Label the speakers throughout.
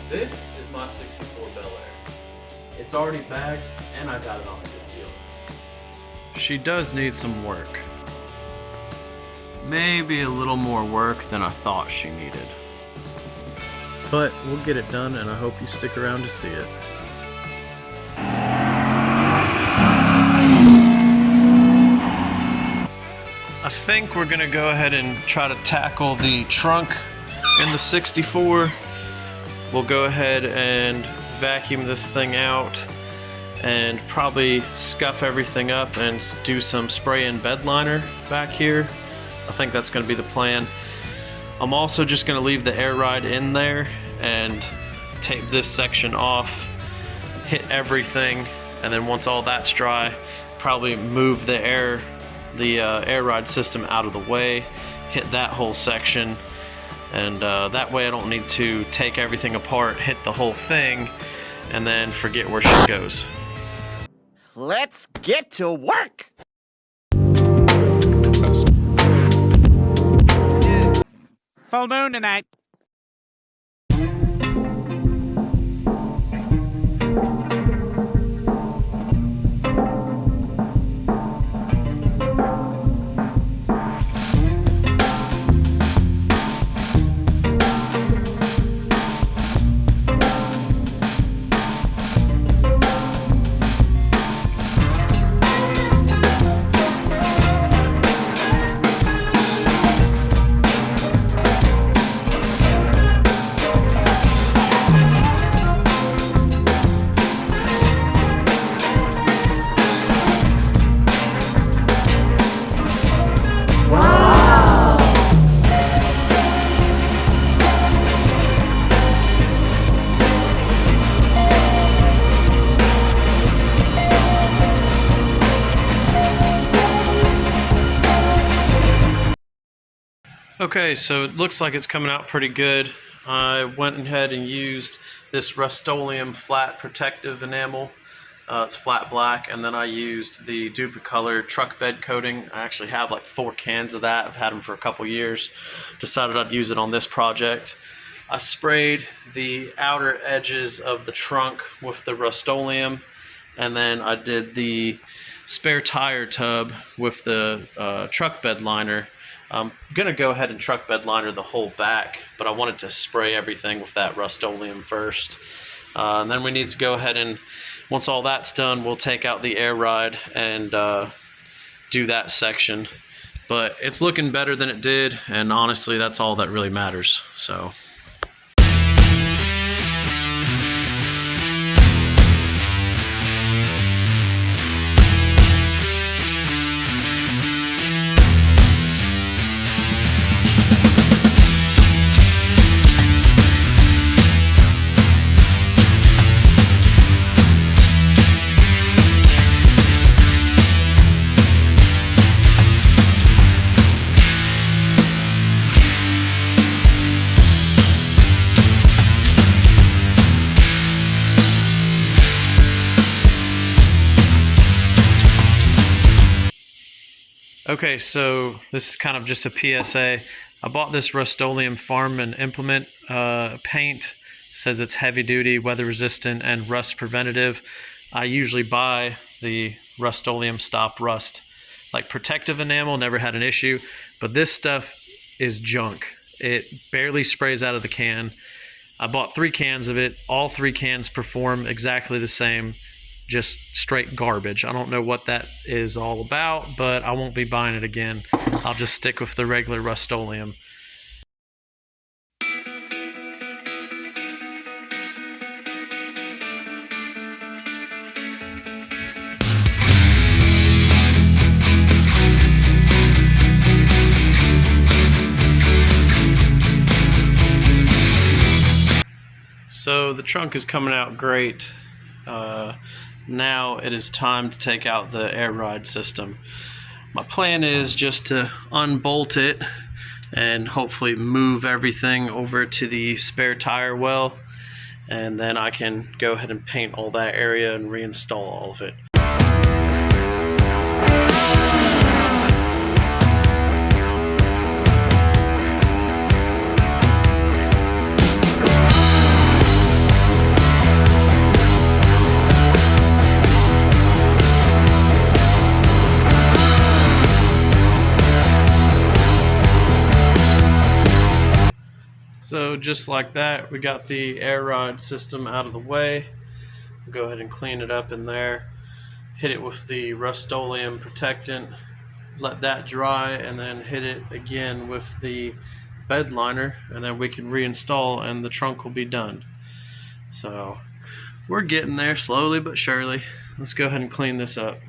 Speaker 1: This is my 64 Bel Air.
Speaker 2: It's already bagged, and I got it on a good deal. She does need some work. Maybe a little more work than I thought she needed. But we'll get it done, and I hope you stick around to see it. I think we're gonna go ahead and try to tackle the trunk in the 64. We'll go ahead and vacuum this thing out and probably scuff everything up and do some spray and bed liner back here. I think that's gonna be the plan. I'm also just gonna leave the air ride in there and tape this section off, hit everything, and then once all that's dry, probably move the air ride system out of the way, hit that whole section, and that way I don't need to take everything apart, hit the whole thing, and then forget where she goes.
Speaker 3: Let's get to work! Full moon tonight.
Speaker 2: Okay, so it looks like it's coming out pretty good. I went ahead and used this Rust-Oleum flat protective enamel. It's flat black, and then I used the Duplicolor truck bed coating. I actually have like 4 cans of that. I've had them for a couple years. Decided I'd use it on this project. I sprayed the outer edges of the trunk with the Rust-Oleum, and then I did the spare tire tub with the truck bed liner. I'm gonna go ahead and truck bed liner the whole back, but I wanted to spray everything with that Rust-Oleum first. And then we need to go ahead and, once all that's done, we'll take out the air ride and do that section. But it's looking better than it did, and honestly, that's all that really matters. So. Okay, so this is kind of just a PSA. I bought this Rust-Oleum Farm and Implement paint. It says it's heavy duty, weather resistant, and rust preventative. I usually buy the Rust-Oleum Stop Rust, like protective enamel, never had an issue, but this stuff is junk. It barely sprays out of the can. I bought 3 cans of it. All 3 cans perform exactly the same. Just straight garbage. I don't know what that is all about, but I won't be buying it again. I'll just stick with the regular Rust-Oleum. So the trunk is coming out great. Now it is time to take out the air ride system. My plan is just to unbolt it and hopefully move everything over to the spare tire well, and then I can go ahead and paint all that area and reinstall all of it. just like that, we got the air ride system out of the way. Go ahead and clean it up in there. Hit it with the Rust-Oleum protectant, let that dry, and then hit it again with the bed liner, and then we can reinstall and the trunk will be done. So we're getting there slowly but surely. Let's go ahead and clean this up.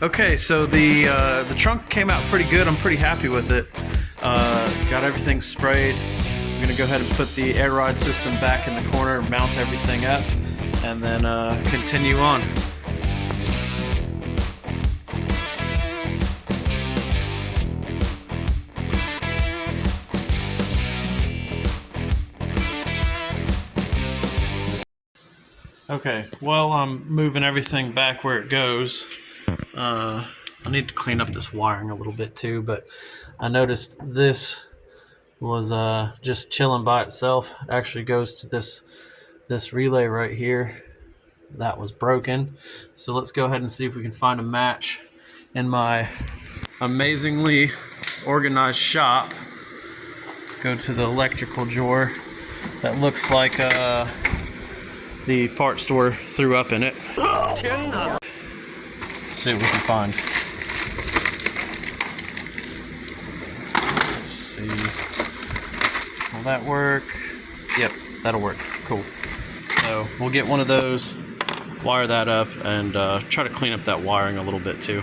Speaker 2: Okay, so the trunk came out pretty good. I'm pretty happy with it. Got everything sprayed. I'm gonna go ahead and put the air ride system back in the corner, mount everything up, and then continue on. Okay, well, I'm moving everything back where it goes. I need to clean up this wiring a little bit too, but I noticed this was just chilling by itself. It actually goes to this relay right here that was broken. So let's go ahead and see if we can find a match in my amazingly organized shop. Let's go to the electrical drawer that looks like the part store threw up in it. See what we can find. Let's see. Will that work? Yep, that'll work. Cool. So we'll get one of those, wire that up, and try to clean up that wiring a little bit too.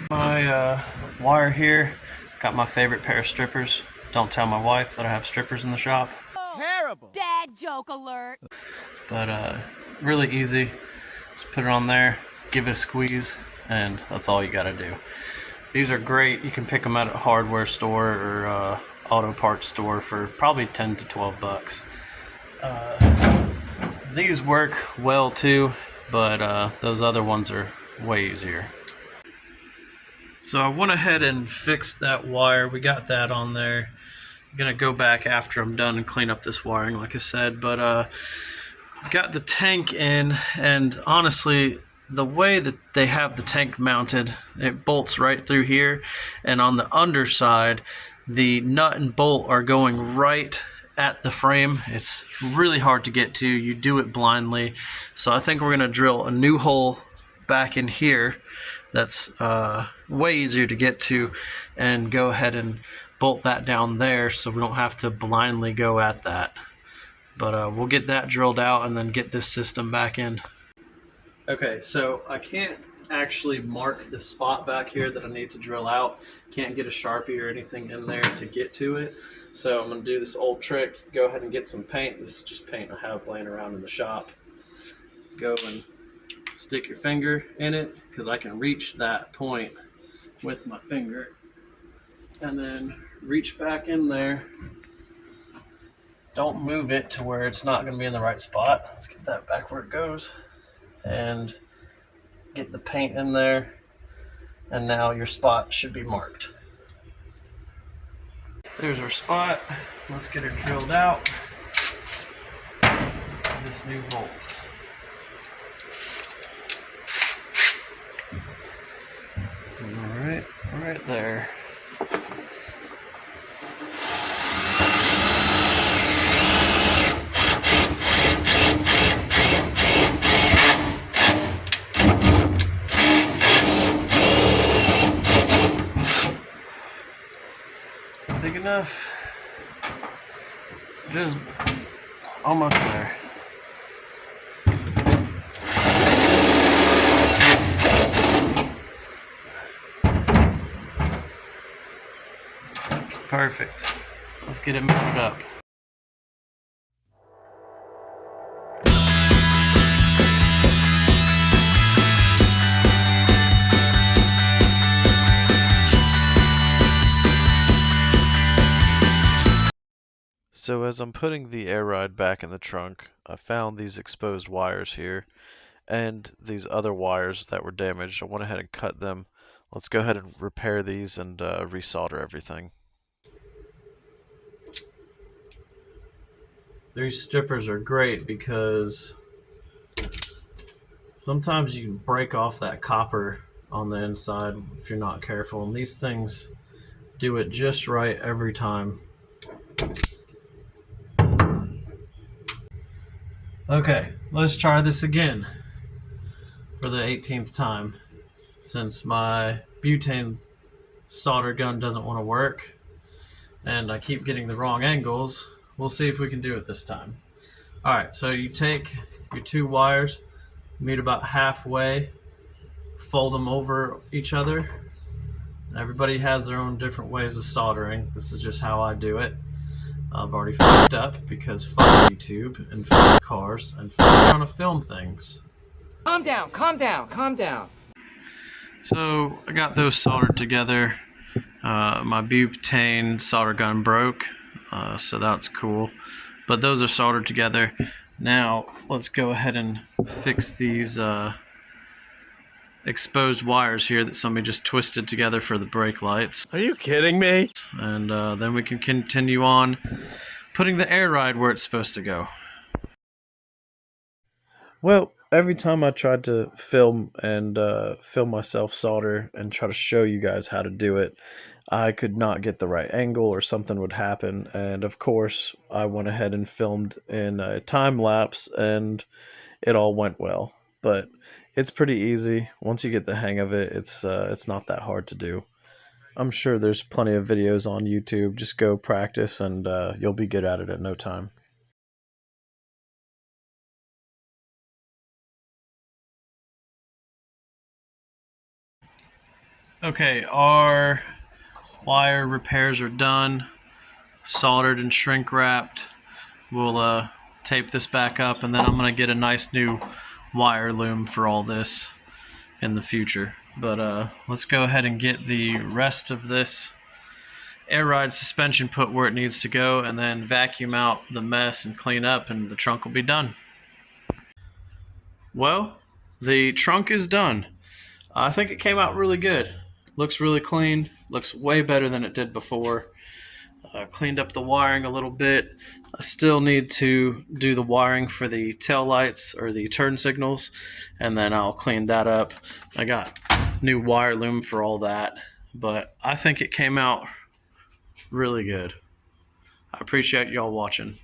Speaker 2: My wire here, got my favorite pair of strippers. Don't tell my wife that I have strippers in the shop.
Speaker 3: Terrible.
Speaker 4: Dad joke alert.
Speaker 2: But really easy. Just put it on there, give it a squeeze, and that's all you gotta do. These are great. You can pick them out at a hardware store or auto parts store for probably 10 to 12 bucks. These work well too, but those other ones are way easier. So I went ahead and fixed that wire. We got that on there. I'm gonna go back after I'm done and clean up this wiring, like I said, but got the tank in, and honestly, the way that they have the tank mounted, it bolts right through here, and on the underside, the nut and bolt are going right at the frame. It's really hard to get to. You do it blindly. So I think we're gonna drill a new hole back in here that's way easier to get to, and go ahead and bolt that down there so we don't have to blindly go at that. But we'll get that drilled out and then get this system back in. Okay, so I can't actually mark the spot back here that I need to drill out. Can't get a Sharpie or anything in there to get to it. So I'm gonna do this old trick, go ahead and get some paint. This is just paint I have laying around in the shop. Go and stick your finger in it, because I can reach that point with my finger. And then reach back in there. Don't move it to where it's not gonna be in the right spot. Let's get that back where it goes. And get the paint in there, and now your spot should be marked. There's our spot. Let's get it drilled out. This new bolt. All right, right there. Big enough. Just almost there. Perfect. Let's get it mounted up. So as I'm putting the air ride back in the trunk, I found these exposed wires here and these other wires that were damaged. I went ahead and cut them. Let's go ahead and repair these and resolder everything. These strippers are great because sometimes you can break off that copper on the inside if you're not careful, and these things do it just right every time. Okay, let's try this again for the 18th time. Since my butane solder gun doesn't want to work and I keep getting the wrong angles, we'll see if we can do it this time. Alright, so you take your two wires, meet about halfway, fold them over each other. Everybody has their own different ways of soldering. This is just how I do it. I've already fucked up because fuck YouTube and fuck cars and fuck trying to film things.
Speaker 4: Calm down, calm down, calm down.
Speaker 2: So I got those soldered together. My butane solder gun broke, so that's cool. But those are soldered together. Now let's go ahead and fix these exposed wires here that somebody just twisted together for the brake lights.
Speaker 5: Are you kidding me?
Speaker 2: And then we can continue on putting the air ride where it's supposed to go. Well, every time I tried to film and film myself solder and try to show you guys how to do it, I could not get the right angle or something would happen. And of course, I went ahead and filmed in a time lapse and it all went well. But it's pretty easy. Once you get the hang of it, it's not that hard to do. I'm sure there's plenty of videos on YouTube. Just go practice and you'll be good at it in no time. Okay, our wire repairs are done, soldered and shrink wrapped. We'll tape this back up and then I'm going to get a nice new wire loom for all this in the future. But let's go ahead and get the rest of this air ride suspension put where it needs to go and then vacuum out the mess and clean up and the trunk will be done. Well, the trunk is done. I think it came out really good. Looks really clean, looks way better than it did before. Cleaned up the wiring a little bit. I still need to do the wiring for the tail lights or the turn signals, and then I'll clean that up. I got new wire loom for all that, but I think it came out really good. I appreciate y'all watching.